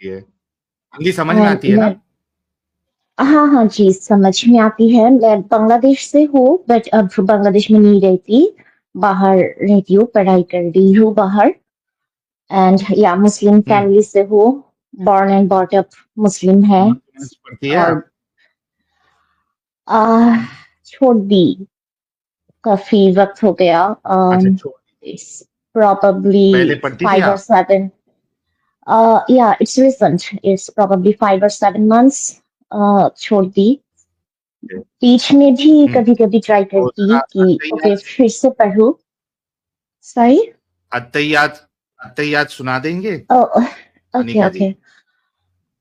है। हिंदी समझ में एंड आती है मैं ना? हाँ हाँ जी, समझ में आती है। मैं बांग्लादेश से हूँ, बट अब बांग्लादेश में नहीं रहती, बाहर रहती हूँ, पढ़ाई कर रही हूँ बाहर। एंड या मुस्लिम हम्म। फैमिली से हूँ, बॉर्न एंड बॉट अप मुस्लिम है। नमाज वमाज पढ़ती है और आप? छोड़ दी, काफी वक्त हो गया। अच्छा, छोड़। इट्स probably पहले पढ़ती थी 5 or 7. Yeah, it's recent. It's probably 5 or 7 months. छोड़ दी। आप? बीच में भी हम्म। कभी कभी ट्राई तो करती जरा कि ओके अत्तहियात, फिर से पढूं। सॉरी। अत्तहियात, अत्तहियात सुना देंगे? Okay Anika ji. Okay.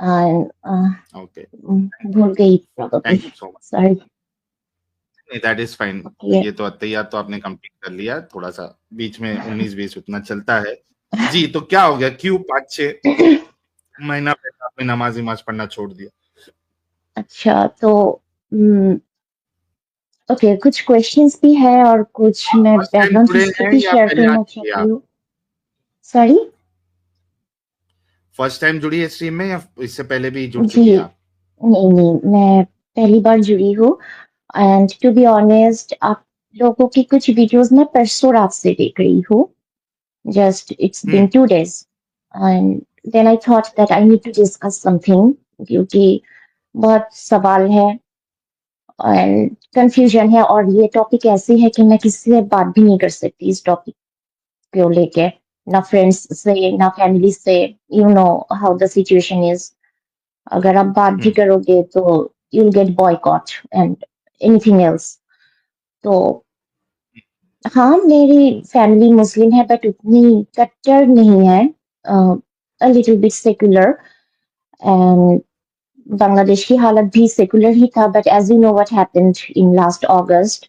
And, okay. भूल गई thank probably. You so much. Sorry. नहीं, दैट इज फाइन। Okay. ये तो अत्तहियात तो आपने कंप्लीट कर लिया, थोड़ा सा बीच में 19-20 उतना चलता है। जी, तो क्या हो गया, क्यों 5-6 महीना पहले आपने नमाज वमाज पढ़ना छोड़ दिया? अच्छा तो ओके, कुछ क्वेश्चंस भी है और कुछ आप मैं फर्स्ट टाइम बैकग्राउंड जुड़े हिस्ट्री हैं भी या शेयर पहले आ करना चुके हैं चाहती आप? हूँ। सॉरी। फर्स्ट टाइम जुड़ी है स्ट्रीम में या इससे पहले भी जुड़ जी चुकी हैं आप? नहीं नहीं, मैं पहली बार जुड़ी हूँ। एंड टू बी ऑनेस्ट, आप लोगों की कुछ वीडियोस मैं परसों रात से देख रही हूँ। Just it's been hmm. 2 days and then I thought that I need to discuss something, क्योंकि बहुत सवाल है एंड कंफ्यूजन है, और ये टॉपिक ऐसी है कि मैं किसी से बात भी नहीं कर सकती इस टॉपिक को लेके, ना फ्रेंड्स से ना फैमिली से। You know how the situation is. अगर आप बात भी हम्म। करोगे तो you'll get boycott and anything else. तो हाँ, मेरी फैमिली मुस्लिम है बट उतनी कट्टर नहीं है, a little bit secular. And Bangladesh की हालत भी सेकुलर ही था, but as you know what happened in last August,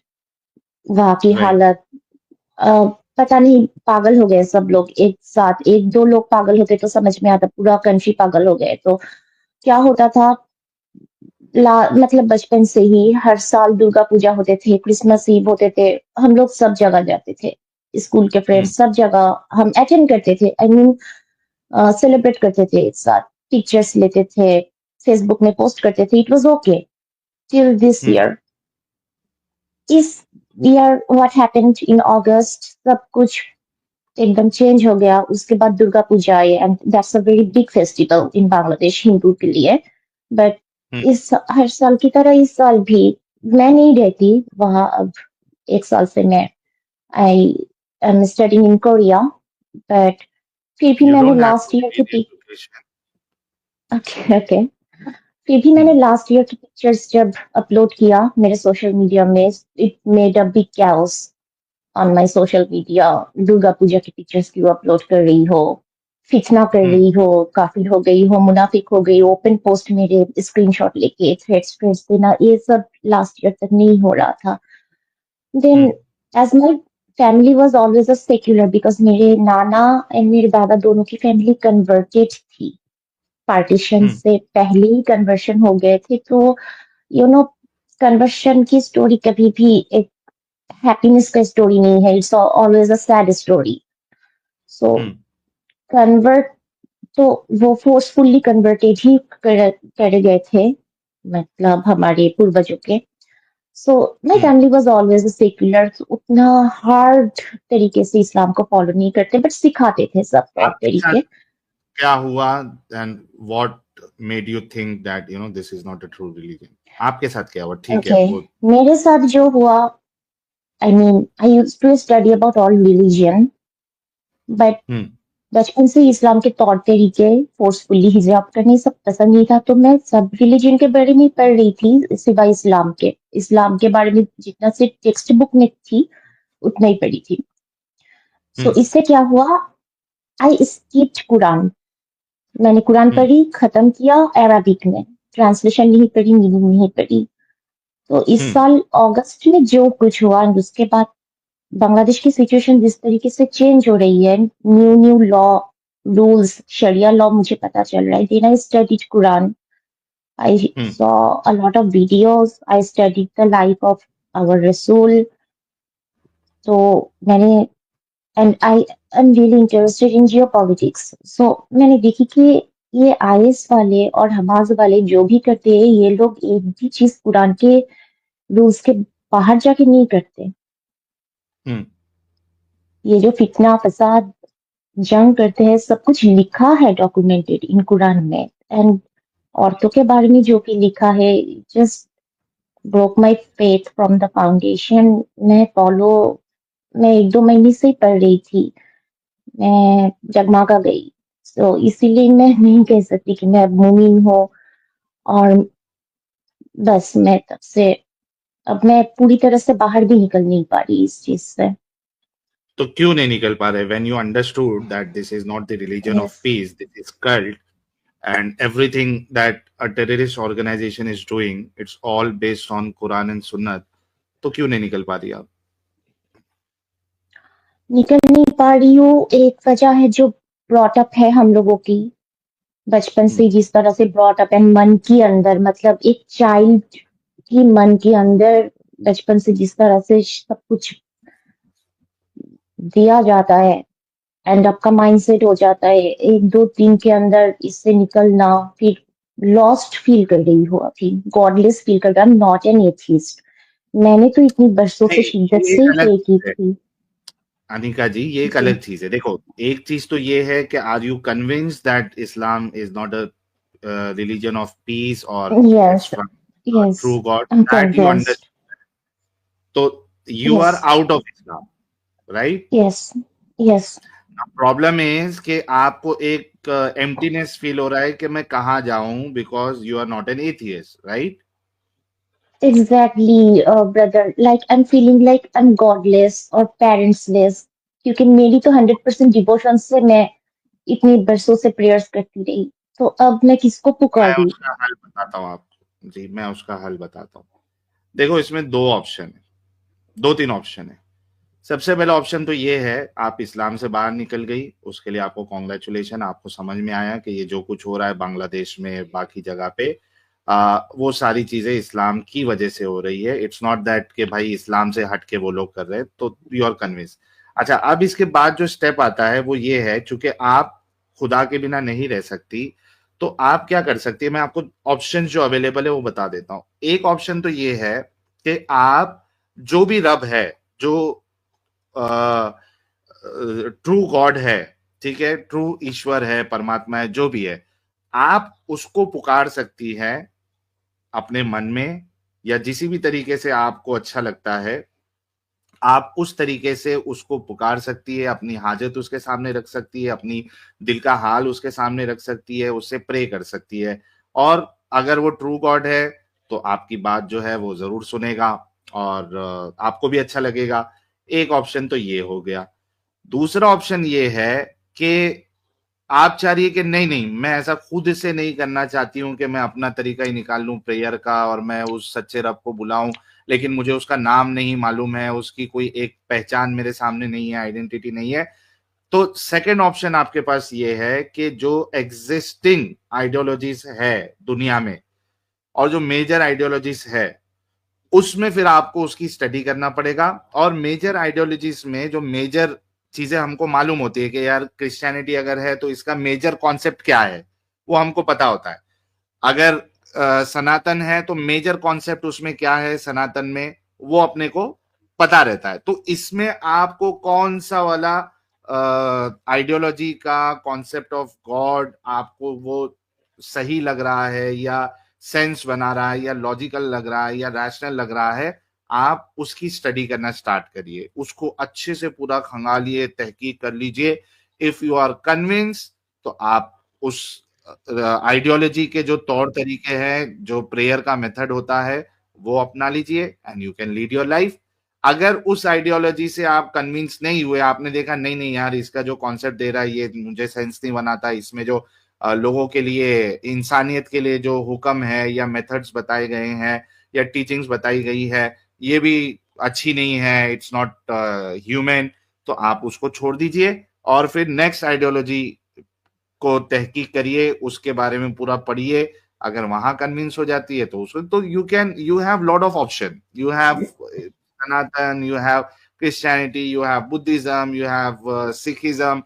वहाँ की राइट। हालत पता नहीं, पागल हो गए सब लोग एक साथ। एक दो लोग पागल होते तो समझ में आता, पूरा कंट्री पागल हो गए। तो क्या होता था, मतलब बचपन से ही हर साल दुर्गा पूजा होते थे, क्रिसमस ईव होते थे, हम लोग सब जगह जाते थे, स्कूल के हम्म। फ्रेंड्स सब जगह हम अटेंड करते थे। आई मीन सेलिब्रेट करते थे एक साथ, पिक्चर्स लेते थे, फेसबुक में पोस्ट करते थे। It was okay till this hmm. Year. इस year what happened in August, सब कुछ एकदम चेंज हो गया। उसके बाद दुर्गा पूजा आई and that's a very big festival in Bangladesh Hindu के लिए। But hmm. इस हर साल की तरह इस साल भी मैं नहीं रहती वहां अब। एक साल से मैं I am studying in Korea, but फिर भी यू मैंने don't have last two year की लीव एजुकेशन। ओके ओके, फिर भी मैंने हम्म। लास्ट ईयर की पिक्चर्स जब अपलोड किया मेरे सोशल मीडिया में, it made a big chaos on my social media. Durga Puja की पिक्चर्स क्यों अपलोड कर रही हो, फितना कर हम्म। रही हो, काफिर हो गई हो, मुनाफिक हो गई, ओपन पोस्ट मेरे स्क्रीनशॉट लेके थ्रेड्स थ्रेड्स देना, ये सब लास्ट ईयर तक नहीं हो रहा था। Then hmm. As my family was always a secular, because मेरे नाना एंड मेरे दादा दोनों की फैमिली कन्वर्टेड थी, पार्टीशन हम्म। से पहले ही कन्वर्शन हो गए थे। तो यू नो, कन्वर्शन की स्टोरी कभी भी एक हैप्पीनेस का स्टोरी नहीं है, it's always a sad story. So hmm. Convert, तो वो फोर्सफुली कन्वर्टेड ही कर गए थे, मतलब हमारे पूर्वजों के। So my hmm. Family was always secular, उतना हार्ड तरीके से इस्लाम को फॉलो नहीं करते, बट सिखाते थे सब तौर आपके साथ तरीके। क्या हुआ and what made you think that this is not a true religion? आपके साथ क्या हुआ? ठीक है ओके, वो। मेरे साथ जो हुआ, I mean I used to study about all religion, but hmm. बचपन से इस्लाम के तौर तरीके, फोर्सफुली हिजाब करने सब पसंद नहीं था, तो मैं सब रिलीजन के बारे में पढ़ रही थी सिवाय इस्लाम के। इस्लाम के बारे में जितना से टेक्स्ट बुक में थी उतना ही पढ़ी थी। सो हम्म। इससे क्या हुआ, आई स्किप्ड कुरान। मैंने कुरान हम्म। पढ़ी, खत्म किया अरबिक में, ट्रांसलेशन नहीं पढ़ी, मीनिंग नहीं पढ़ी। तो इस हम्म। साल अगस्त में जो कुछ हुआ, and उसके बाद बांग्लादेश की सिचुएशन जिस तरीके से चेंज हो रही है, new new law rules, Sharia law मुझे पता चल रहा है. Then I studied Quran. I saw a lot of videos. I studied the life of our Rasul. So मैंने and I am really interested in geopolitics. So मैंने देखी कि ये IS वाले और हमास वाले जो भी करते हैं, ये लोग एक भी चीज कुरान के रूल्स के बाहर जाके नहीं करते. ये जो फितना फसाद जंग करते हैं, सब कुछ लिखा है डॉक्यूमेंटेड इन कुरान में. एंड औरतों के बारे में जो भी लिखा है, just broke my faith from the foundation. मैं 1-2 महीने से ही पढ़ रही थी. मैं जगमगा गई. तो इसीलिए मैं नहीं कह सकती कि मैं अब मुमीन हूँ. और बस मैं तब से अब मैं पूरी तरह से बाहर भी निकल नहीं पा रही इस चीज से. तो क्यों नहीं निकल पा रहे? When you understood that this is not the religion of Yes. peace, this is cult, and everything that a terrorist organization is doing, it's all based on Quran and Sunnah. तो क्यों नहीं निकल पा रही आप? निकल नहीं पा रही हूँ. एक वजह है जो ब्रॉट अप है हम लोगों की बचपन से, जिस तरह से ब्रॉट अप है मन के अंदर, मतलब एक चाइल्ड की मन के अंदर बचपन से जिस तरह से सब कुछ दिया जाता है, एंड आपका माइंडसेट हो जाता है 1-2-3 के अंदर इससे निकलना. फिर लॉस्ट फील कर रही हो, अभी गॉडलेस फील कर रहा. Not an atheist. मैंने तो इतनी बरसों से शिद्दत से ही प्रे की थी. अनिका जी, ये एक अलग चीज है. देखो, एक चीज तो ये है कि are you convinced that Islam is not a religion of peace और Yes, yes, true God, I'm that you convinced. Understand. तो you are Yes, out of Islam, right? yes, yes. Problem is कि आपको एक emptiness feel हो रहा है कि मैं कहाँ जाऊं, because you are not an atheist, right? Exactly, brother. Like I'm feeling like I'm godless और parentless, क्योंकि मेरी तो 100% डिवोशन से मैं इतनी बरसों से प्रेयर्स करती रही. तो अब मैं किसको मैं पुकारूं? उसका हल बताता हूँ आपको जी, मैं उसका हल बताता हूँ. देखो, इसमें 2 ऑप्शन है, 2-3 ऑप्शन है. सबसे पहला ऑप्शन तो ये है, आप इस्लाम से बाहर निकल गई, उसके लिए आपको कॉन्ग्रेचुलेशन. आपको समझ में आया कि ये जो कुछ हो रहा है बांग्लादेश में, बाकी जगह पे, वो सारी चीजें इस्लाम की वजह से हो रही है. इट्स नॉट दैट कि भाई इस्लाम से हट के वो लोग कर रहे हैं. तो यू आर कन्विंस. अच्छा, अब इसके बाद जो स्टेप आता है वो ये है, चूंकि आप खुदा के बिना नहीं रह सकती, तो आप क्या कर सकती है? मैं आपको ऑप्शन जो अवेलेबल है वो बता देता हूँ. एक ऑप्शन तो ये है कि आप जो भी रब है, जो ट्रू गॉड है, ठीक है, ट्रू ईश्वर है, परमात्मा है, जो भी है, आप उसको पुकार सकती है अपने मन में, या जिस भी तरीके से आपको अच्छा लगता है, आप उस तरीके से उसको पुकार सकती है. अपनी हाजत उसके सामने रख सकती है, अपनी दिल का हाल उसके सामने रख सकती है, उससे प्रे कर सकती है. और अगर वो ट्रू गॉड है तो आपकी बात जो है वो जरूर सुनेगा और आपको भी अच्छा लगेगा. एक ऑप्शन तो ये हो गया. दूसरा ऑप्शन ये है कि आप चाह रही है कि नहीं नहीं, मैं ऐसा खुद से नहीं करना चाहती हूँ कि मैं अपना तरीका ही निकाल लूं प्रेयर का और मैं उस सच्चे रब को बुलाऊं, लेकिन मुझे उसका नाम नहीं मालूम है, उसकी कोई एक पहचान मेरे सामने नहीं है, आइडेंटिटी नहीं है. तो सेकंड ऑप्शन आपके पास ये है कि जो एग्जिस्टिंग आइडियोलॉजीज है दुनिया में और जो मेजर आइडियोलॉजीज है, उसमें फिर आपको उसकी स्टडी करना पड़ेगा. और मेजर आइडियोलॉजीज में जो मेजर चीजें हमको मालूम होती है कि यार क्रिश्चियनिटी अगर है तो इसका मेजर कॉन्सेप्ट क्या है, वो हमको पता होता है. अगर सनातन है तो मेजर कॉन्सेप्ट उसमें क्या है सनातन में, वो अपने को पता रहता है. तो इसमें आपको कौन सा वाला आइडियोलॉजी का कॉन्सेप्ट ऑफ गॉड आपको वो सही लग रहा है, या सेंस बना रहा है, या लॉजिकल लग रहा है, या रैशनल लग रहा है, आप उसकी स्टडी करना स्टार्ट करिए. उसको अच्छे से पूरा खंगालिए, तहकीक कर लीजिए. इफ यू आर कन्विंस, तो आप उस आइडियोलॉजी के जो तौर तरीके हैं, जो प्रेयर का मेथड होता है, वो अपना लीजिए and you can lead your life. अगर उस आइडियोलॉजी से आप कन्विंस नहीं हुए, आपने देखा नहीं नहीं यार इसका जो कॉन्सेप्ट दे रहा है ये मुझे सेंस नहीं बनाता, इसमें जो लोगों के लिए, इंसानियत के लिए जो हुक्म है या मेथड्स बताए गए हैं या टीचिंग्स बताई गई है, ये भी अच्छी नहीं है, इट्स नॉट ह्यूमन, तो आप उसको छोड़ दीजिए और फिर नेक्स्ट आइडियोलॉजी को तहकीक करिए, उसके बारे में पूरा पढ़िए। अगर वहां कन्विंस हो जाती है तो उसको तो you have lot of option, you have Sanatan, you have Christianity, you have Buddhism, you have Sikhism,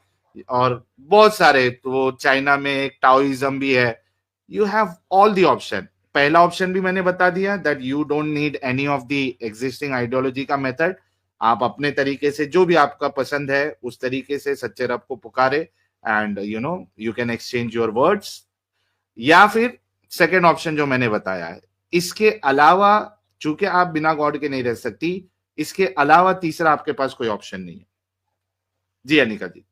और बहुत सारे, तो चाइना में एक टाओइज्म भी है। You have all the option. पहला ऑप्शन भी मैंने बता दिया, that you don't need any of the existing ideology का मेथड। आप अपने तरीके से जो भी आपका पसंद है उस तरीके से सच्चे रब को पुकारे, and you can exchange your words. या फिर सेकेंड ऑप्शन जो मैंने बताया है, इसके अलावा चूंकि आप बिना गॉड के नहीं रह सकती, इसके अलावा तीसरा आपके पास कोई ऑप्शन नहीं है। जी अनिका जी।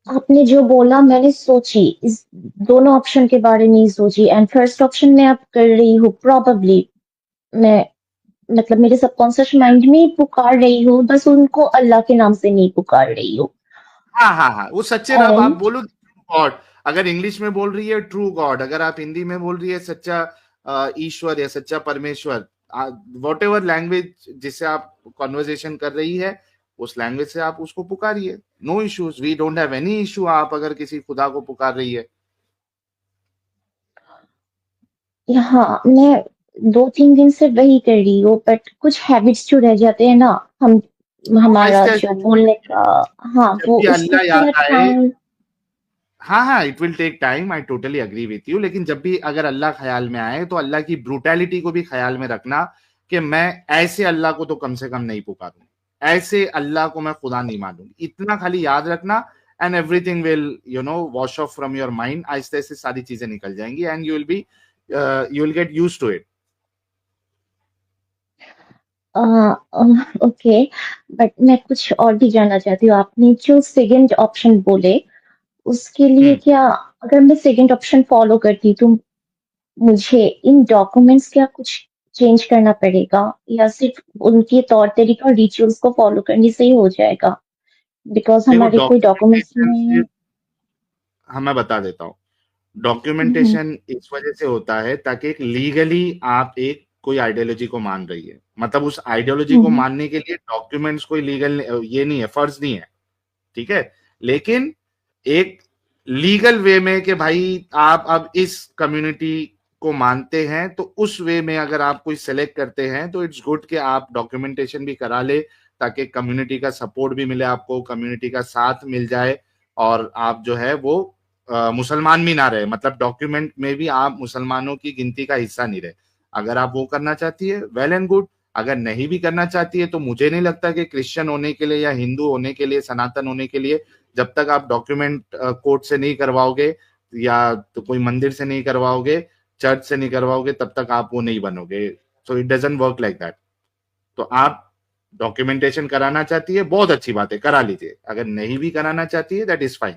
आपने जो बोला मैंने सोची, इस दोनों ऑप्शन के बारे में ही सोची, एंड फर्स्ट ऑप्शन में आप कर रही हूँ प्रॉबेबली, मैं मतलब मेरे सबकॉन्शियस माइंड में ही पुकार रही हूँ, बस उनको अल्लाह के नाम से नहीं पुकार रही हूँ। हाँ हाँ हाँ, वो सच्चे रब आप एंड बोलो, गॉड। अगर इंग्लिश में बोल रही है ट्रू गॉड, अगर आप हिंदी में बोल रही है सच्चा ईश्वर या सच्चा परमेश्वर, वॉट एवर लैंग्वेज जिससे आप कॉन्वर्जेशन कर रही है, उस लैंग्वेज से आप उसको पुकारिए। No issues, we don't have any issue आप अगर किसी खुदा को पुकार रही है। हाँ, मैं 2-3 दिन से वही कर रही हूँ, बट कुछ हैबिट्स जो रह जाते हैं ना, हमारा आहिस्ते जो आहिस्ते, बोलने का, हाँ जब वो भी उसको अल्लाह थोड़ा याद आए, टाइम। हाँ हाँ, it will take time, I totally agree with you. लेकिन जब भी अगर अल्लाह ख्याल में आए तो अल्लाह की ब्रूटैलिटी को भी ख्याल में रखना, कि मैं ऐसे अल्लाह को तो कम से कम नहीं पुकारूंगी, ऐसे अल्लाह को मैं खुदा नहीं मानूंगी, इतना खाली याद रखना, and everything will wash off from your mind. आहिस्ते आहिस्ते सारी चीजें निकल जाएंगी, and you will get used to it. Okay, but मैं कुछ और भी जानना चाहती हूँ। आपने जो सेकंड ऑप्शन बोले, उसके लिए हम्म। क्या, अगर मैं सेकंड ऑप्शन फॉलो करती तो मुझे इन डॉक्यूमेंट्स क्या कुछ चेंज करना पड़ेगा, या सिर्फ उनके तौर तरीका और रिचुअल्स को फॉलो करने से ही हो जाएगा? बिकॉज देखो हमारे कोई डॉक्यूमेंट्स डॉक्यूमेंटेशन में। सिर्फ, हाँ मैं बता देता हूँ, हम्म, डॉक्यूमेंटेशन इस वजह से होता है ताकि एक लीगली आप एक कोई आइडियोलॉजी को मान रही है, मतलब उस आइडियोलॉजी को हम्म, मानने के लिए डॉक्यूमेंट्स कोई लीगल ये नहीं है, फर्ज नहीं है, ठीक है। लेकिन एक लीगल वे में कि भाई आप अब इस कम्युनिटी को मानते हैं, तो उस वे में अगर आप कोई सेलेक्ट करते हैं तो इट्स गुड कि आप डॉक्यूमेंटेशन भी करा ले, ताकि कम्युनिटी का सपोर्ट भी मिले आपको, कम्युनिटी का साथ मिल जाए, और आप जो है वो मुसलमान भी ना रहे, मतलब डॉक्यूमेंट में भी आप मुसलमानों की गिनती का हिस्सा नहीं रहे। अगर आप वो करना चाहती है, वेल एंड गुड। अगर नहीं भी करना चाहती है तो मुझे नहीं लगता कि क्रिश्चियन होने के लिए या हिंदू होने के लिए, सनातन होने के लिए, जब तक आप डॉक्यूमेंट कोर्ट से नहीं करवाओगे, या तो कोई मंदिर से नहीं करवाओगे, चर्च से नहीं करवाओगे, तब तक आप वो नहीं बनोगे। So it doesn't work like that. तो आप डॉक्यूमेंटेशन कराना चाहती है, बहुत अच्छी बात है, करा लीजिए। अगर नहीं भी कराना चाहती है, that is fine.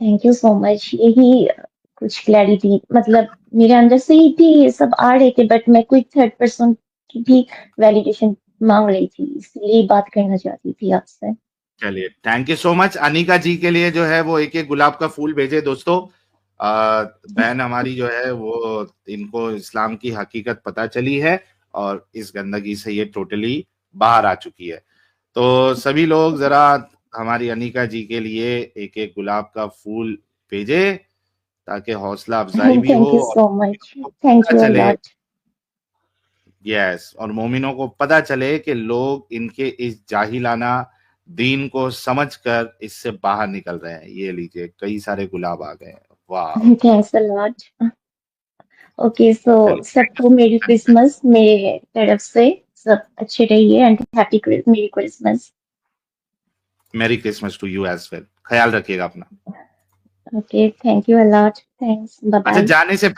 Thank you so much. यही कुछ क्लैरिटी, मतलब मेरे अंदर से ही भी ये सब आ रहे थे, बट मैं कोई थर्ड पर्सन की भी वैलिडेशन मांग रही थी, इसलिए बात करना चाहती थी आपसे। चलिए, thank you so much. Anika ji के लिए जो है वो एक एक गुलाब का फूल भेजे दोस्तों। बहन हमारी जो है वो, इनको इस्लाम की हकीकत पता चली है, और इस गंदगी से ये टोटली बाहर आ चुकी है। तो सभी लोग जरा हमारी अनिका जी के लिए एक एक गुलाब का फूल भेजे, ताकि हौसला अफजाई भी हो, थैंक यू और सो मच, मोमिनों को थैंक पता यू अ चले। लॉट। यस, और मोमिनों को पता चले कि लोग इनके इस जाहिलाना दीन को समझकर इससे बाहर निकल रहे हैं। ये लीजिए, कई सारे गुलाब आ गए हैं। वाह। Thanks a lot. ओके, सो सबको मेरी चलिए, क्रिसमस मेरे तरफ से। सब अच्छे रहिए and happy merry Christmas. Merry Christmas to you as well. ख्याल रखिएगा अपना। Okay, thank you a lot, thanks, bye अच्छा, बाय। जाने से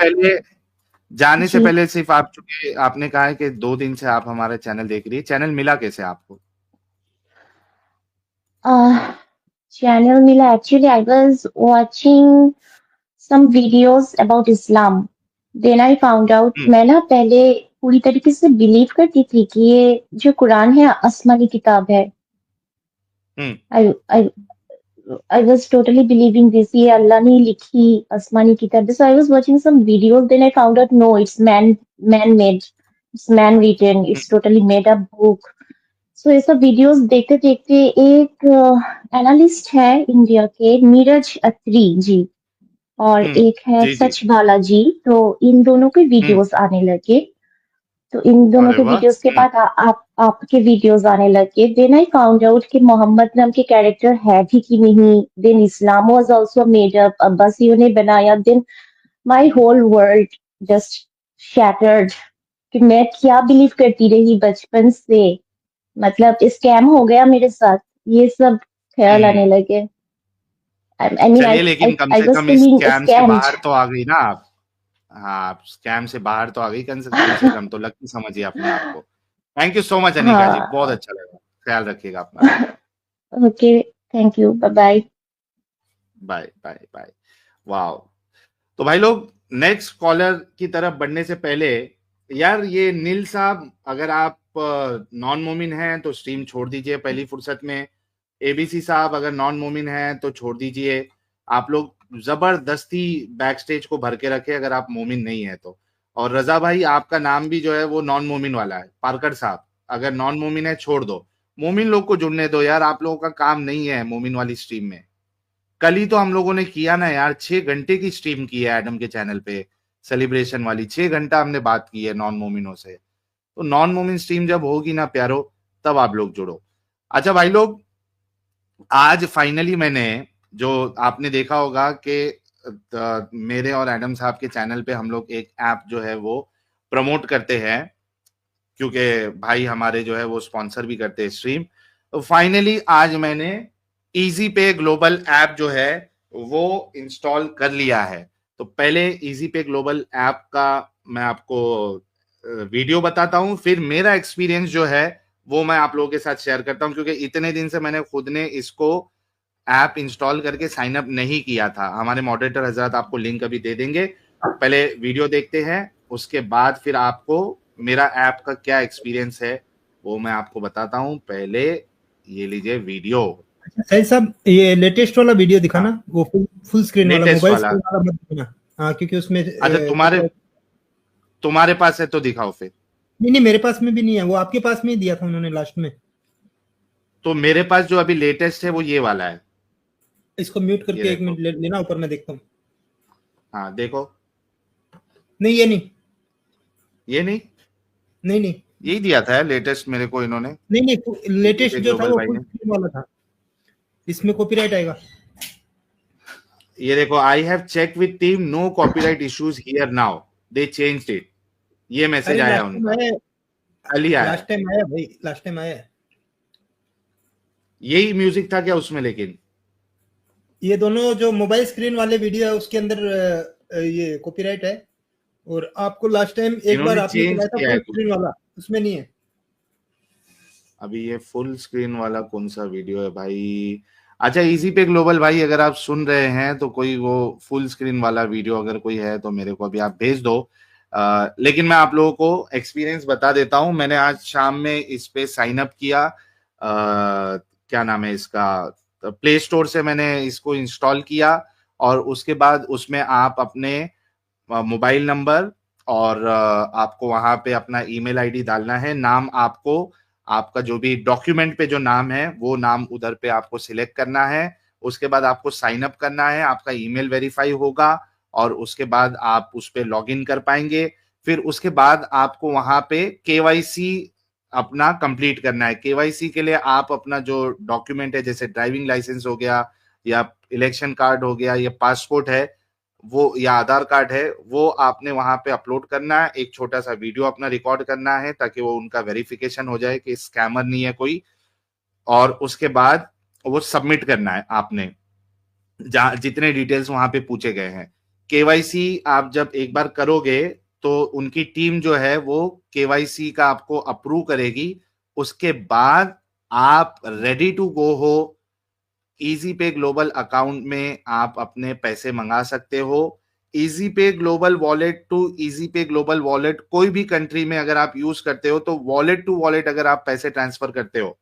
जी, पहले सिर्फ आप, चूंकि आपने कहा है कि 2 दिन से आप हमारा चैनल देख रही है, चैनल मिला कैसे आपको? channel मिला, actually I was watching some videos about Islam. Then I found out, हम्म। मैं ना पहले पूरी तरीके से बिलीव करती थी कि ये जो कुरान है आसमानी किताब है। हम्म। I I I was totally believing this, ये अल्लाह ने लिखी आसमानी किताब। So I was watching some videos, then I found out no, it's man made, it's man written, it's totally made up book. सो ये सब वीडियोस देखते देखते एक एनालिस्ट है इंडिया के, नीरज अत्री जी, और एक है जी जी। सच बालाजी। तो इन दोनों के हम्म। वीडियोस आने लगे। तो इन दोनों अरे के वाह। वीडियोस के बाद आप आपके वीडियोस आने लगे। देन आई फाउंड आउट कि मोहम्मद नाम के कैरेक्टर है भी कि नहीं। Then Islam was also made up, अब्बासियों ने बनाया। Then my whole world just shattered कि मैं क्या बिलीव करती रही बचपन से, मतलब स्कैम हो गया मेरे साथ, ये सब ख्याल आने हम्म। लगे। आई मीन चलिए, आई लेकिन कम आई से वाज कम इस फीलिंग स्कैम से स्कैम्ड। बाहर तो आ गई ना आप। हाँ, आप स्कैम से बाहर तो आ गई, कम से कम तो लकी समझिए अपने आप को। Thank you so much Anika ji, बहुत हाँ। अच्छा लगा। ख्याल रखिएगा अपना। Okay, thank you, bye bye. Bye bye bye. वाह। तो भाई लोग, नेक्स्ट कॉलर की तरफ बढ़ने से पहले, यार ये नील साहब, अगर आप नॉन मोमिन हैं तो स्ट्रीम छोड़ दीजिए पहली फुर्सत में। एबीसी साहब अगर नॉन मोमिन हैं तो छोड़ दीजिए। आप लोग जबरदस्ती बैक स्टेज को भर के रखे अगर आप मोमिन नहीं है तो। और रजा भाई, आपका नाम भी जो है वो नॉन मोमिन वाला है। पारकर साहब, अगर नॉन मोमिन है छोड़ दो, मोमिन लोग को जुड़ने दो यार। आप लोगों का काम नहीं है मोमिन वाली स्ट्रीम में। कल ही तो हम लोगों ने किया ना यार, 6 घंटे की स्ट्रीम की है एडम के चैनल पे, सेलिब्रेशन वाली। 6 घंटा हमने बात की है नॉन मोमिनों से। तो नॉन मोमिन स्ट्रीम जब होगी ना प्यारो, तब आप लोग जुड़ो। अच्छा भाई लोग, आज फाइनली मैंने, जो आपने देखा होगा कि मेरे और एडम साहब के चैनल पे हम लोग एक ऐप जो है वो प्रमोट करते हैं, क्योंकि भाई हमारे जो है वो स्पॉन्सर भी करते हैं स्ट्रीम। तो फाइनली आज मैंने इजी पे ग्लोबल ऐप जो है वो इंस्टॉल कर लिया है। तो पहले इजी पे ग्लोबल ऐप का मैं आपको वीडियो बताता हूं, फिर मेरा एक्सपीरियंस जो है वो मैं आप लोगों के साथ शेयर करता हूं, क्योंकि इतने दिन से मैंने खुद ने इसको ऐप इंस्टॉल करके साइन अप नहीं किया था। हमारे मॉडरेटर हजरत आपको लिंक अभी दे देंगे। पहले वीडियो देखते हैं, उसके बाद फिर आपको मेरा ऐप का क्या एक्सपीरियंस है वो मैं आपको बताता हूं। पहले ये लीजिए वीडियो। सही साहब, ये लेटेस्ट वाला वीडियो दिखाना, हाँ, वो फुल स्क्रीन वाला, लेटेस्ट मोबाइल वाला। स्क्रीन वाला मत दिखाना। हाँ, क्योंकि उसमें अच्छा, तुम्हारे पास है तो दिखाओ फिर। नहीं नहीं, मेरे पास में भी नहीं है, वो आपके पास में ही दिया था उन्होंने लास्ट में। तो मेरे पास जो अभी लेटेस्ट है वो ये वाला है। इसको म्यूट ये करके एक देखो। मिनट लेना, ऊपर मैं देखता हूँ। हाँ देखो। नहीं, ये नहीं, ये नहीं, नहीं नहीं, यही दिया था लेटेस्ट मेरे को इन्होंने। नहीं नहीं, इजी लेटेस्ट पे जो था ग्लोबल वो भाई फुल ने। स्क्रीन वाला था। इसमें कॉपीराइट आएगा। ये देखो, I have check with team, no copyright issues here now, they changed it. ये मैसेज अरे आया लास्ट टाइम उनका, आया, कल ही आया। लास्ट टाइम आया भाई, लास्ट टाइम आया। यही म्यूजिक था क्या उसमें? लेकिन ये दोनों जो मोबाइल स्क्रीन वाले वीडियो है उसके अंदर ये कॉपीराइट है। और आपको लास्ट टाइम एक बार इन्होंने आपने चेंज चलाया था किया है फुल कुछ। स्क्रीन वाला, उसमें नहीं है। अभी ये फुल स्क्रीन वाला कौन सा वीडियो है भाई? अच्छा, इजी पे ग्लोबल भाई, अगर आप सुन रहे हैं तो कोई वो फुल स्क्रीन वाला वीडियो अगर कोई है तो मेरे को अभी आप भेज दो। लेकिन मैं आप लोगों को एक्सपीरियंस बता देता हूं। मैंने आज शाम में इस पे साइन अप किया। क्या नाम है इसका, प्ले स्टोर से मैंने इसको इंस्टॉल किया। और उसके बाद उसमें आप अपने मोबाइल नंबर और आपको वहां पे अपना ईमेल आईडी डालना है। नाम आपको, आपका जो भी डॉक्यूमेंट पे जो नाम है वो नाम उधर पे आपको सिलेक्ट करना है। उसके बाद आपको साइन अप करना है, आपका ईमेल वेरीफाई होगा और उसके बाद आप उस पे लॉग इन कर पाएंगे। फिर उसके बाद आपको वहां पे केवाईसी अपना कंप्लीट करना है। केवाईसी के लिए आप अपना जो डॉक्यूमेंट है, जैसे ड्राइविंग लाइसेंस हो गया या इलेक्शन कार्ड हो गया या पासपोर्ट है वो, या आधार कार्ड है, वो आपने वहां पे अपलोड करना है। एक छोटा सा वीडियो अपना रिकॉर्ड करना है ताकि वो उनका वेरिफिकेशन हो जाए कि स्कैमर नहीं है कोई। और उसके बाद वो सबमिट करना है आपने, जहां जितने डिटेल्स वहां पे पूछे गए हैं। केवाईसी आप जब एक बार करोगे तो उनकी टीम जो है वो केवाईसी का आपको अप्रूव करेगी। उसके बाद आप रेडी टू गो हो। इजी पे ग्लोबल अकाउंट में आप अपने पैसे मंगा सकते हो। Easy Pay global wallet to easy Pay global wallet, कोई भी कंट्री में अगर आप यूज करते हो तो वॉलेट टू वॉलेट अगर आप पैसे ट्रांसफर करते हो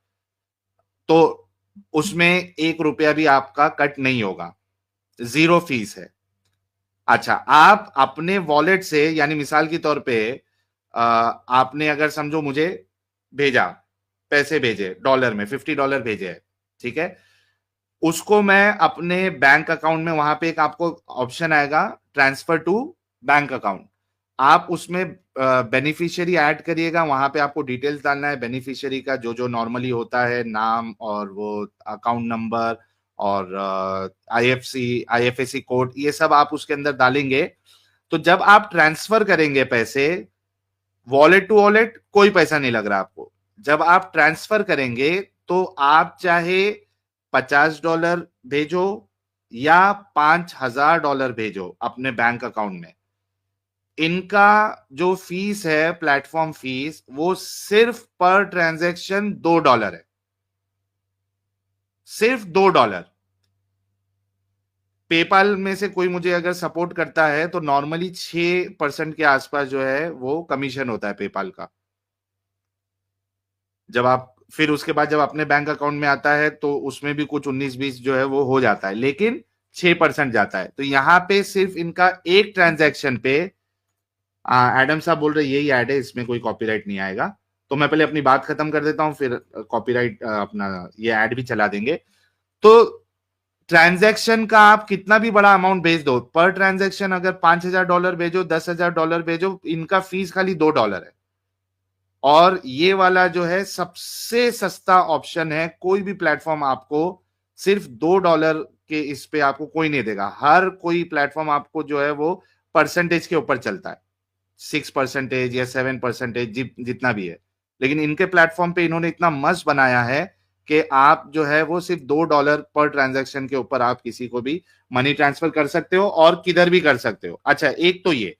तो उसमें 1 रुपया भी आपका कट नहीं होगा, जीरो फीस है। अच्छा, आप अपने वॉलेट से, यानी मिसाल के तौर पे आपने अगर समझो मुझे भेजा पैसे भेजे डॉलर में, $50 भेजे है, ठीक है, उसको मैं अपने बैंक अकाउंट में, वहां पे एक आपको ऑप्शन आएगा ट्रांसफर टू बैंक अकाउंट, आप उसमें बेनिफिशियरी ऐड करिएगा, वहां पे आपको डिटेल्स डालना है बेनिफिशियरी का, जो जो नॉर्मली होता है, नाम और वो अकाउंट नंबर और आईएफएससी कोड, ये सब आप उसके अंदर डालेंगे। तो जब आप ट्रांसफर करेंगे पैसे वॉलेट टू वॉलेट, कोई पैसा नहीं लग रहा आपको। जब आप ट्रांसफर करेंगे तो आप चाहे $50 भेजो या $5,000 भेजो अपने बैंक अकाउंट में, इनका जो फीस है, प्लेटफॉर्म फीस, वो सिर्फ पर ट्रांजैक्शन $2 है, सिर्फ $2। पेपाल में से कोई मुझे अगर सपोर्ट करता है तो नॉर्मली 6% के आसपास जो है वो कमीशन होता है पेपाल का। जब आप फिर उसके बाद जब अपने बैंक अकाउंट में आता है तो उसमें भी कुछ 19-20 जो है वो हो जाता है, लेकिन 6% जाता है। तो यहां पे सिर्फ इनका एक ट्रांजैक्शन पे, एडम साहब बोल रहे यही ऐड है, इसमें कोई कॉपीराइट नहीं आएगा। तो मैं पहले अपनी बात खत्म कर देता हूं, फिर कॉपीराइट अपना ये ऐड भी चला देंगे। तो ट्रांजैक्शन का आप कितना भी बड़ा अमाउंट भेज दो, पर ट्रांजैक्शन अगर $5,000 भेजो, $10,000 भेजो, इनका फीस खाली $2 है। और ये वाला जो है सबसे सस्ता ऑप्शन है, कोई भी प्लेटफॉर्म आपको सिर्फ $2 के इस पे आपको कोई नहीं देगा। हर कोई प्लेटफॉर्म आपको जो है वो परसेंटेज के ऊपर चलता है, 6% या 7% जितना भी है, लेकिन इनके प्लेटफॉर्म पे इन्होंने इतना मस्त बनाया है कि आप जो है वो सिर्फ $2 पर ट्रांजैक्शन के ऊपर आप किसी को भी मनी ट्रांसफर कर सकते हो और किधर भी कर सकते हो। अच्छा, एक तो ये,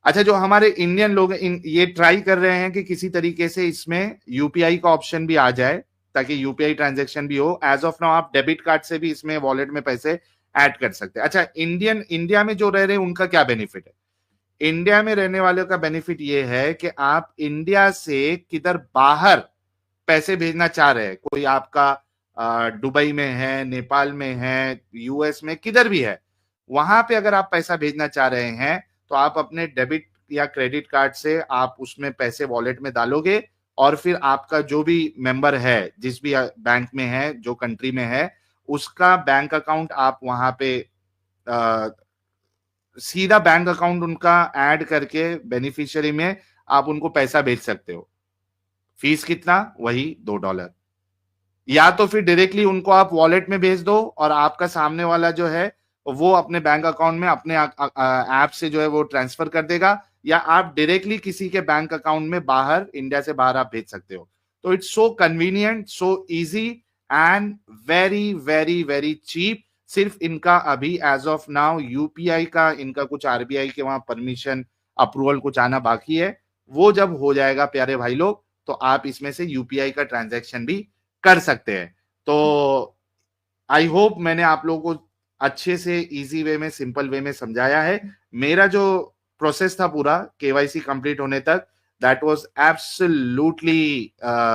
अच्छा, जो हमारे इंडियन लोग ये ट्राई कर रहे हैं कि किसी तरीके से इसमें यूपीआई का ऑप्शन भी आ जाए, ताकि यूपीआई ट्रांजैक्शन भी हो। एज ऑफ नाउ आप डेबिट कार्ड से भी इसमें वॉलेट में पैसे ऐड कर सकते हैं। अच्छा, इंडिया में जो रह रहे हैं उनका क्या बेनिफिट है? इंडिया में रहने वालों का बेनिफिट ये है कि आप इंडिया से किधर बाहर पैसे भेजना चाह रहे हैं, कोई आपका दुबई में है, नेपाल में है, यूएस में, किधर भी है, वहां पे अगर आप पैसा भेजना चाह रहे हैं तो आप अपने डेबिट या क्रेडिट कार्ड से आप उसमें पैसे वॉलेट में डालोगे, और फिर आपका जो भी मेंबर है, जिस भी बैंक में है, जो कंट्री में है, उसका बैंक अकाउंट आप वहां पे सीधा बैंक अकाउंट उनका ऐड करके बेनिफिशियरी में आप उनको पैसा भेज सकते हो। फीस कितना? वही $2। या तो फिर डायरेक्टली उनको आप वॉलेट में भेज दो और आपका सामने वाला जो है वो अपने बैंक अकाउंट में अपने ऐप से जो है वो ट्रांसफर कर देगा, या आप डायरेक्टली किसी के बैंक अकाउंट में बाहर, इंडिया से बाहर आप भेज सकते हो। तो it's so convenient, so easy and very very very cheap. सिर्फ इनका अभी एज ऑफ नाउ यूपीआई का, इनका कुछ आरबीआई के वहां परमिशन अप्रूवल कुछ आना बाकी है, वो जब हो जाएगा प्यारे भाई लोग, तो आप इसमें से यूपीआई का ट्रांजैक्शन भी कर सकते हैं। तो आई होप मैंने आप लोगों को अच्छे से इजी वे में, सिंपल वे में समझाया है। मेरा जो प्रोसेस था पूरा केवाईसी कंप्लीट होने तक, दैट वाज एब्सोल्युटली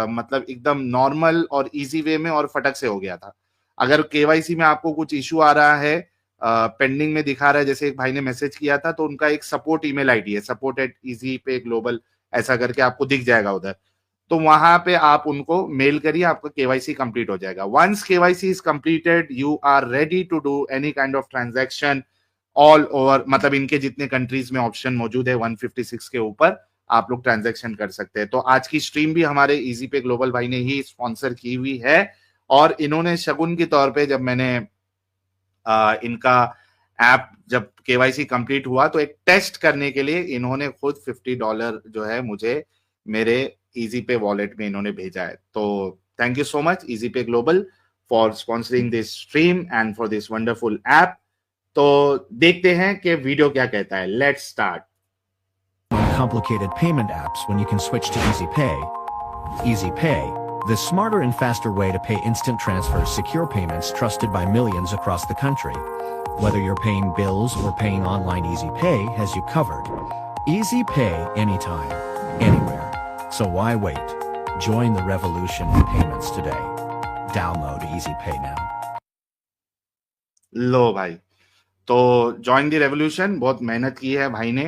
मतलब एकदम नॉर्मल और इजी वे में और फटक से हो गया था। अगर केवाईसी में आपको कुछ इशू आ रहा है, पेंडिंग में दिखा रहा है, जैसे एक भाई ने मैसेज किया था, तो उनका एक सपोर्ट ईमेल आईडी है, support@easypayglobal, ऐसा करके आपको दिख जाएगा उधर। तो वहां पे आप उनको मेल करिए, आपका केवाईसी कंप्लीट हो जाएगा। Once KYC is completed, you are ready to do any kind of transaction all over, मतलब इनके जितने कंट्रीज में ऑप्शन मौजूद है 156 के ऊपर आप लोग ट्रांजैक्शन कर सकते हैं। तो आज की स्ट्रीम भी हमारे इजी पे ग्लोबल भाई ने ही स्पॉन्सर की हुई है, और इन्होंने शगुन के तौर पे, जब मैंने इनका ऐप जब केवाईसी कंप्लीट हुआ तो एक टेस्ट करने के लिए इन्होंने खुद $50 जो है मुझे मेरे इजी पे वॉलेट में इन्होंने भेजा है। तो thank you so much Easy Pay Global for sponsoring this stream and for this wonderful app. तो देखते हैं कि वीडियो क्या कहता है। Let's start. Complicated payment apps when you can switch to Easy Pay. Easy Pay, the smarter and faster way to pay instant transfers, secure payments trusted by millions across the country. Whether you're paying bills or paying online, Easy Pay has you covered. Easy Pay anytime, anywhere. So why wait? Join the revolution in payments today. Download Easy Pay now. लो भाई, तो join the revolution. बहुत मेहनत की है भाई ने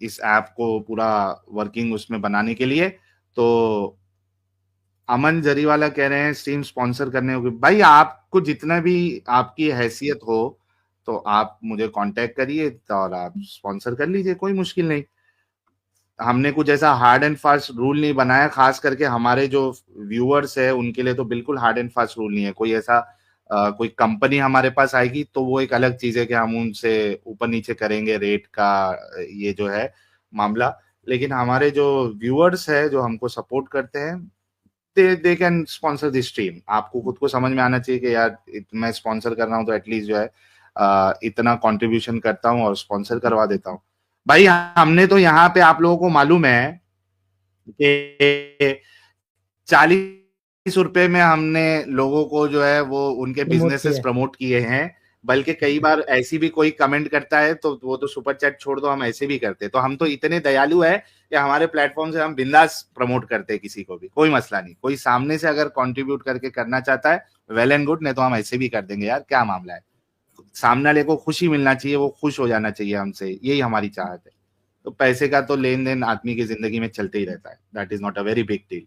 इस app को पूरा वर्किंग उसमें बनाने के लिए। तो अमन जरीवाला कह रहे हैं स्ट्रीम स्पॉन्सर करने होगी। भाई आपको जितना भी आपकी हैसियत हो तो आप मुझे कांटेक्ट करिए और आप स्पॉन्सर कर लीजिए, कोई मुश्किल नहीं। हमने कुछ ऐसा हार्ड एंड फास्ट रूल नहीं बनाया, खास करके हमारे जो व्यूअर्स है उनके लिए तो बिल्कुल हार्ड एंड फास्ट रूल नहीं है। कोई ऐसा कोई कंपनी हमारे पास आएगी तो वो एक अलग चीज है कि हम उनसे ऊपर नीचे करेंगे रेट का, ये जो है मामला। लेकिन हमारे जो व्यूअर्स है जो हमको सपोर्ट करते हैं, they can sponsor this stream. आपको खुद को समझ में आना चाहिए कि यार मैं स्पॉन्सर कर रहा हूँ तो एटलीस्ट जो है इतना कंट्रीब्यूशन करता हूँ और स्पॉन्सर करवा देता हूँ। भाई हमने तो यहाँ पे, आप लोगों को मालूम है कि 40 रुपए में हमने लोगों को जो है वो उनके बिजनेसेस प्रमोट किए हैं। बल्कि कई बार ऐसी भी कोई कमेंट करता है तो वो तो सुपर चैट छोड़ दो, हम ऐसे भी करते हैं। तो हम तो इतने दयालु है कि हमारे प्लेटफॉर्म से हम बिंदास प्रमोट करते हैं किसी को भी, कोई मसला नहीं। कोई सामने से अगर कंट्रीब्यूट करके करना चाहता है वेल एंड गुड, नहीं तो हम ऐसे भी कर देंगे यार, क्या मामला है। सामने वाले को खुशी मिलना चाहिए, वो खुश हो जाना चाहिए हमसे, यही हमारी चाहत है। तो पैसे का तो लेन देन आदमी की जिंदगी में चलते ही रहता है, that is not a very big deal.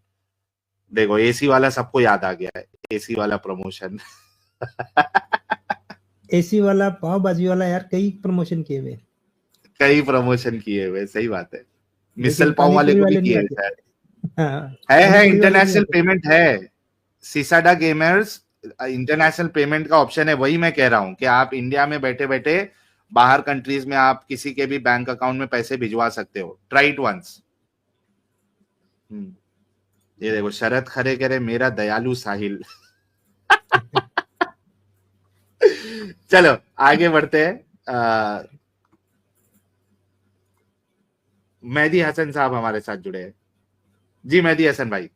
देखो एसी वाला सबको याद आ गया है, एसी वाला प्रमोशन एसी वाला, पाव भाजी वाला, यार कई प्रमोशन किए हुए, कई प्रमोशन किए हुए, सही बात है। मिसल पाव वाले को भी किए शायद। है इंटरनेशनल पेमेंट है, सीसाडा गेमर्स इंटरनेशनल पेमेंट का ऑप्शन है। वही मैं कह रहा हूं कि आप इंडिया में बैठे बैठे बाहर कंट्रीज में आप किसी के भी बैंक अकाउंट में पैसे भिजवा सकते हो। Try it once. ये देखो शरद खरे करे मेरा दयालु साहिल चलो आगे बढ़ते हैं। मेहदी हसन साहब हमारे साथ जुड़े हैं। जी मेहदी हसन भाई।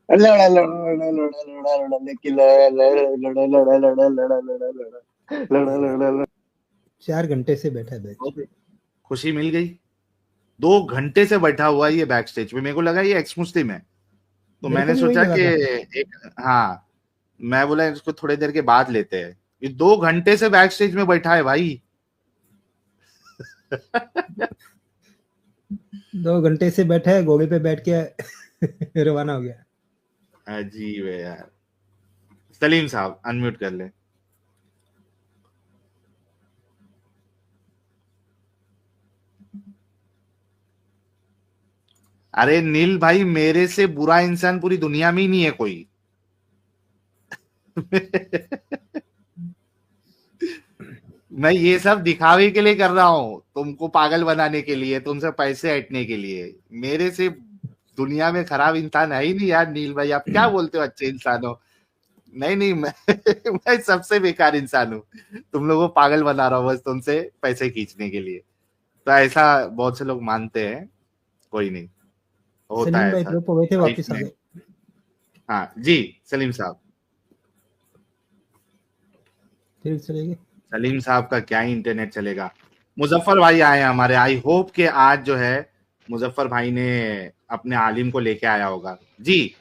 लड़ा लड़ा लड़ा लड़ा लड़ा लेकिन लड़ा लड़ा लड़ा लड़ा लड़ा लड़ा लड़ा 4 घंटे से बैठा है। खुशी मिल गई। 2 घंटे से बैठा हुआ है ये बैक स्टेज पे। मेरे को लगा ये एक्स मुस्लिम है, तो मैंने सोचा कि एक, हाँ मैं बोला इसको थोड़ी देर के बाद लेते हैं। ये 2 घंटे से बैक स्टेज में बैठा है भाई 2 घंटे से बैठा है, घोड़े पे बैठ के रवाना हो गया। अजीब है यार। सलीम साहब अनम्यूट कर ले। अरे नील भाई, मेरे से बुरा इंसान पूरी दुनिया में ही नहीं है कोई मैं ये सब दिखावे के लिए कर रहा हूं, तुमको पागल बनाने के लिए, तुमसे पैसे हटने के लिए। मेरे से दुनिया में खराब इंसान है ही नहीं यार। नील भाई आप क्या बोलते हो अच्छे इंसान हो? नहीं मैं सबसे बेकार इंसान हूँ। तुम लोगों को पागल बना रहा हूँ बस तुमसे पैसे खींचने के लिए। तो ऐसा बहुत से लोग मानते हैं, कोई नहीं, होता है ऐसा। हुए थे, वापस आ गए। हाँ जी सलीम साहब। फिर चलेंगे। सलीम साहब का क्या ही इंटरनेट चलेगा। मुजफ्फर भाई आए हैं हमारे। आई होप कि आज जो है मुजफ्फर भाई ने अपने आलिम को लेके आया होगा। जी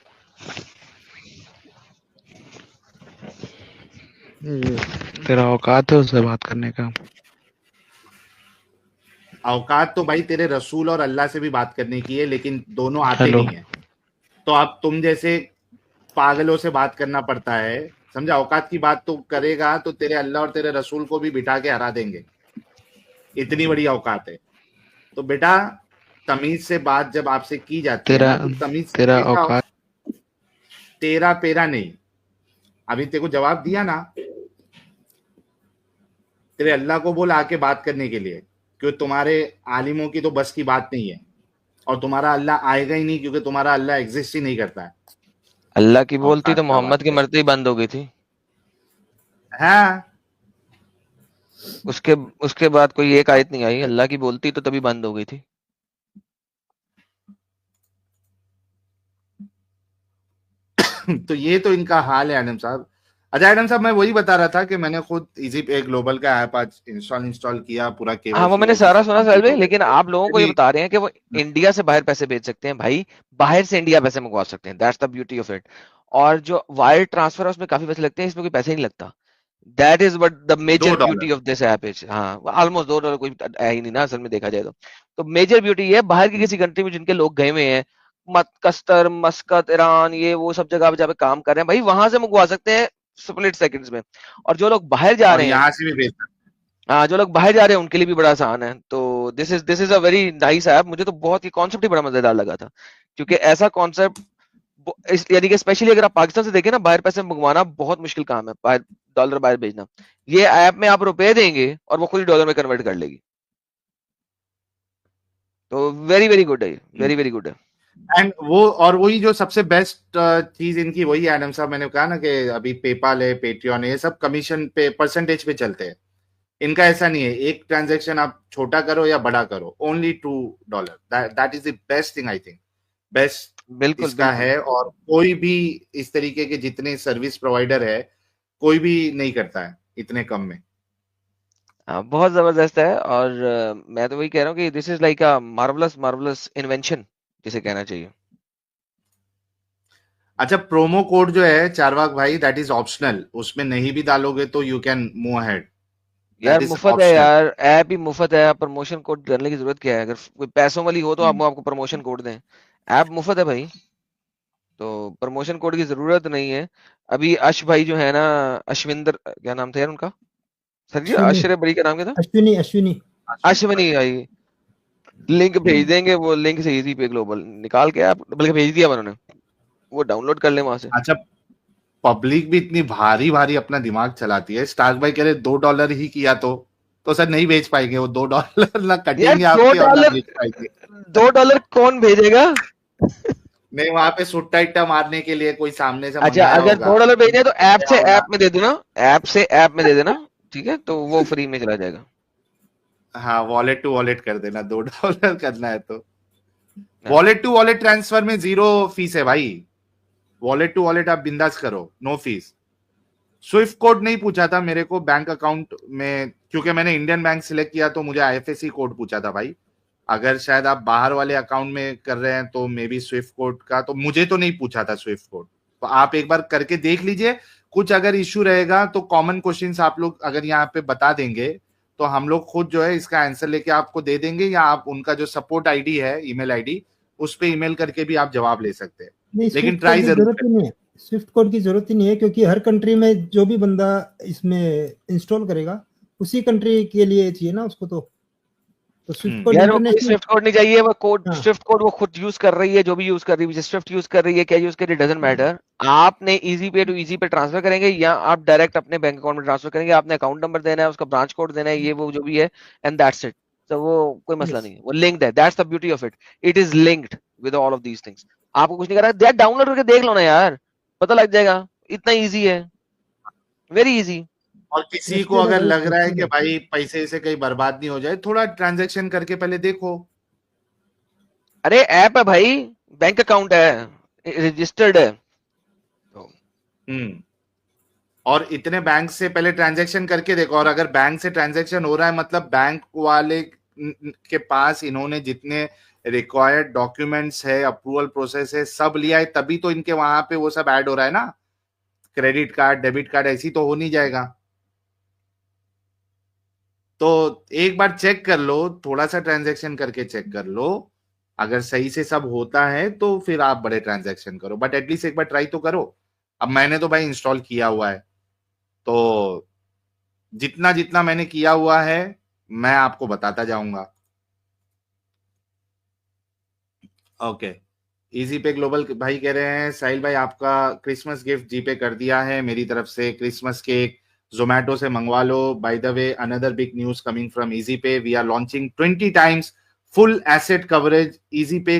तेरा औकात है उससे बात करने का? औकात तो भाई तेरे रसूल और अल्लाह से भी बात करने की है, लेकिन दोनों आते नहीं है। तो अब तुम जैसे पागलों से बात करना पड़ता है, समझा। औकात की बात तो करेगा तो तेरे अल्लाह और तेरे रसूल को भी बिठा के हरा देंगे, इतनी बड़ी औकात है। तो बेटा तमीज से बात जब आपसे की जाती है तो तमीज से, तेरा औकात, तेरा पेरा नहीं। अभी तेरे को जवाब दिया ना, तेरे अल्लाह को बोल आके बात करने के लिए, क्योंकि तुम्हारे आलिमों की तो बस की बात नहीं है, और तुम्हारा अल्लाह आएगा ही नहीं क्योंकि तुम्हारा अल्लाह एग्जिस्ट ही नहीं करता है। अल्लाह की बोलती तो मोहम्मद की मरते ही बंद हो गई थी। हाँ उसके बाद कोई एक आयत नहीं आई, अल्लाह की बोलती तो तभी बंद हो गई थी। तो ये तो इनका हाल है आदम साहब। अच्छा आदम साहब, मैं वही बता रहा था कि मैंने खुद इजी पे ग्लोबल का ऐप आज इंस्टॉल किया पूरा केवल। हाँ वो मैंने सारा सुना साहिल भाई, लेकिन आप लोगों को ये बता रहे हैं कि वो इंडिया से बाहर पैसे भेज सकते हैं भाई, बाहर से इंडिया पैसे मंगवा सकते हैं। That's the beauty of it. और जो वायर ट्रांसफर है उसमें काफी पैसे लगते हैं, इसमें कोई पैसे नहीं लगता। That is but the major $2 beauty of this app is, हाँ ऑलमोस्ट $2 कोई है ही नहीं ना असल में देखा जाए तो मेजर ब्यूटी ये है बाहर की किसी कंट्री में जिनके लोग गए हुए हैं, कस्तर, मस्कत, ईरान, ये वो सब जगह पे जहाँ पे काम कर रहे हैं भाई, वहां से मंगवा सकते हैं स्प्लिट सेकंड्स में। और जो लोग बाहर जा और रहे हैं, यहाँ से भी भेज सकते हाँ जो लोग बाहर जा रहे हैं उनके लिए भी बड़ा आसान है। तो this is a very nice app. मुझे तो बहुत, ये कॉन्सेप्ट ही बड़ा मजेदार लगा था, क्योंकि ऐसा कॉन्सेप्ट यानी कि स्पेशली अगर आप पाकिस्तान से देखें ना, बाहर पैसे मंगवाना बहुत मुश्किल काम है, बाहर डॉलर बाहर भेजना। ये ऐप में आप रुपए देंगे और वो खुद ही डॉलर में कन्वर्ट कर लेगी। तो वेरी वेरी गुड है, वेरी वेरी गुड है। एंड वो, और वही जो सबसे बेस्ट चीज इनकी वही है एडम साहब, मैंने कहा ना कि अभी पेपाल है, पेट्रियन है, ये सब कमीशन पे, परसेंटेज पे चलते हैं। इनका ऐसा नहीं है, एक ट्रांजैक्शन आप छोटा करो या बड़ा करो, only $2, that is the best thing, I think best बिल्कुल इसका बिल्कुल। है। और कोई भी इस तरीके के जितने सर्विस प्रोवाइडर है, कोई भी नहीं करता है इतने कम में। हाँ, बहुत जबरदस्त है। और मैं तो वही कह रहा हूँ कि this is like a marvellous marvellous invention जिसे कहना चाहिए। अच्छा, प्रोमो कोड जो है चारवाक भाई, दैट इज ऑप्शनल, उसमें नहीं भी डालोगे तो यू कैन मूव अहेड, यार दैट इज मुफ्त है ऑप्शनल। यार, ऐप ही मुफ्त है, प्रमोशन कोड करने की जरूरत क्या है? अगर कोई पैसों वाली हो तो आप आपको प्रमोशन कोड दें। ऐप मुफ्त है भाई, तो प्रमोशन कोड की जरूरत नहीं है। अभी अश भाई जो है ना, अश्विंदर, क्या नाम था यार उनका, सर जी अश्विनी अशरफ बड़ी का नाम क्या था? अश्विनी अश्विनी अश्विनी भाई लिंक भेज देंगे, वो लिंक से इजी पे ग्लोबल निकाल के आप, बल्कि भेज दिया उन्होंने, वो डाउनलोड कर ले वहां से। अच्छा, पब्लिक भी इतनी भारी भारी अपना दिमाग चलाती है। स्टार्क भाई कह रहे $2 ही किया तो सर नहीं भेज पाएंगे वो $2 ना यार कटेंगे दो आपके और ना डॉलर भेज पाएंगे। $2 कौन भेजेगा? नहीं, वहां पे सुट्टा इट्टा मारने के लिए कोई सामने से अच्छा मंगाया अगर होगा, $2 भेजने हैं तो ऐप गया से होगा। ऐप में दे देना, ऐप से ऐप में दे देना, ठीक है, तो वो फ्री में चला जाएगा। हाँ, वॉलेट टू वॉलेट कर देना, $2 करना है तो। वॉलेट टू वॉलेट ट्रांसफर में 0 फीस है भाई, वॉलेट टू वॉलेट आप बिंदास करो, नो फीस। स्विफ्ट कोड नहीं पूछा था मेरे को बैंक अकाउंट में, क्योंकि मैंने इंडियन बैंक सिलेक्ट किया तो मुझे आईएफएससी कोड पूछा था भाई। अगर शायद आप बाहर वाले अकाउंट में कर रहे हैं तो मे बी स्विफ्ट कोड का, तो मुझे तो नहीं पूछा था स्विफ्ट कोड। तो आप एक बार करके देख लीजिए, कुछ अगर इश्यू रहेगा तो कॉमन क्वेश्चंस आप लोग अगर यहाँ पे बता देंगे तो हम लोग खुद जो है इसका आंसर लेके आपको दे देंगे, या आप उनका जो सपोर्ट आईडी है, ईमेल आईडी, उस पे ईमेल करके भी आप जवाब ले सकते हैं। नहीं, लेकिन स्विफ्ट ट्राई कोड की जरूर जरूरत ही नहीं है, स्विफ्ट कोड की जरूरत ही नहीं है, क्योंकि हर कंट्री में जो भी बंदा इसमें इंस्टॉल करेगा उसी कंट्री के लिए चाहिए ना उसको। तो स्विफ्ट कोड यार वो कोई इंटरनेशनल। स्विफ्ट कोड नहीं चाहिए, वो कोड हाँ, स्विफ्ट कोड वो खुद यूज कर रही है, जो भी यूज कर रही है, स्विफ्ट यूज कर रही है, क्या यूज कर रही है, डजंट मैटर। आपने इजी पे टू इजी पे ट्रांसफर करेंगे या आप डायरेक्ट अपने बैंक अकाउंट में ट्रांसफर करेंगे, आपने अकाउंट नंबर देना है, उसका ब्रांच कोड देना है, ये वो जो भी है, एंड दैट्स इट। तो वो कोई मसला यस, नहीं है, वो लिंक्ड है, that's the beauty of it, it is linked with all of these things. आपको कुछ नहीं करना है, डाउनलोड करके देख लो ना यार, पता लग जाएगा, इतना ईजी है, वेरी इजी। और किसी को ट्रस्टेड है अगर भाई, लग रहा है ट्रस्टेड कि है। भाई पैसे से कहीं बर्बाद नहीं हो जाए, थोड़ा ट्रांजैक्शन करके पहले देखो। अरे ऐप है भाई, बैंक अकाउंट है, रजिस्टर्ड है। और इतने बैंक से पहले ट्रांजैक्शन करके देखो, और अगर बैंक से ट्रांजैक्शन हो रहा है मतलब बैंक वाले के पास इन्होंने जितने रिक्वायर्ड डॉक्यूमेंट्स है, अप्रूवल प्रोसेस है, सब लिया है, तभी तो इनके वहां पे वो सब ऐड हो रहा है ना। क्रेडिट कार्ड, डेबिट कार्ड ऐसी तो हो नहीं जाएगा। तो एक बार चेक कर लो, थोड़ा सा ट्रांजैक्शन करके चेक कर लो, अगर सही से सब होता है तो फिर आप बड़े ट्रांजैक्शन करो, बट एटलीस्ट एक बार ट्राई तो करो। अब मैंने तो भाई इंस्टॉल किया हुआ है, तो जितना जितना मैंने किया हुआ है मैं आपको बताता जाऊंगा। ओके, इजी पे ग्लोबल भाई कह रहे हैं, साहिल भाई आपका क्रिसमस गिफ्ट जीपे कर दिया है मेरी तरफ से, क्रिसमस केक जोमेटो से मंगवा लो। By the way, another big news coming from Easy Pay, we are launching 20 times full asset coverage Easy पे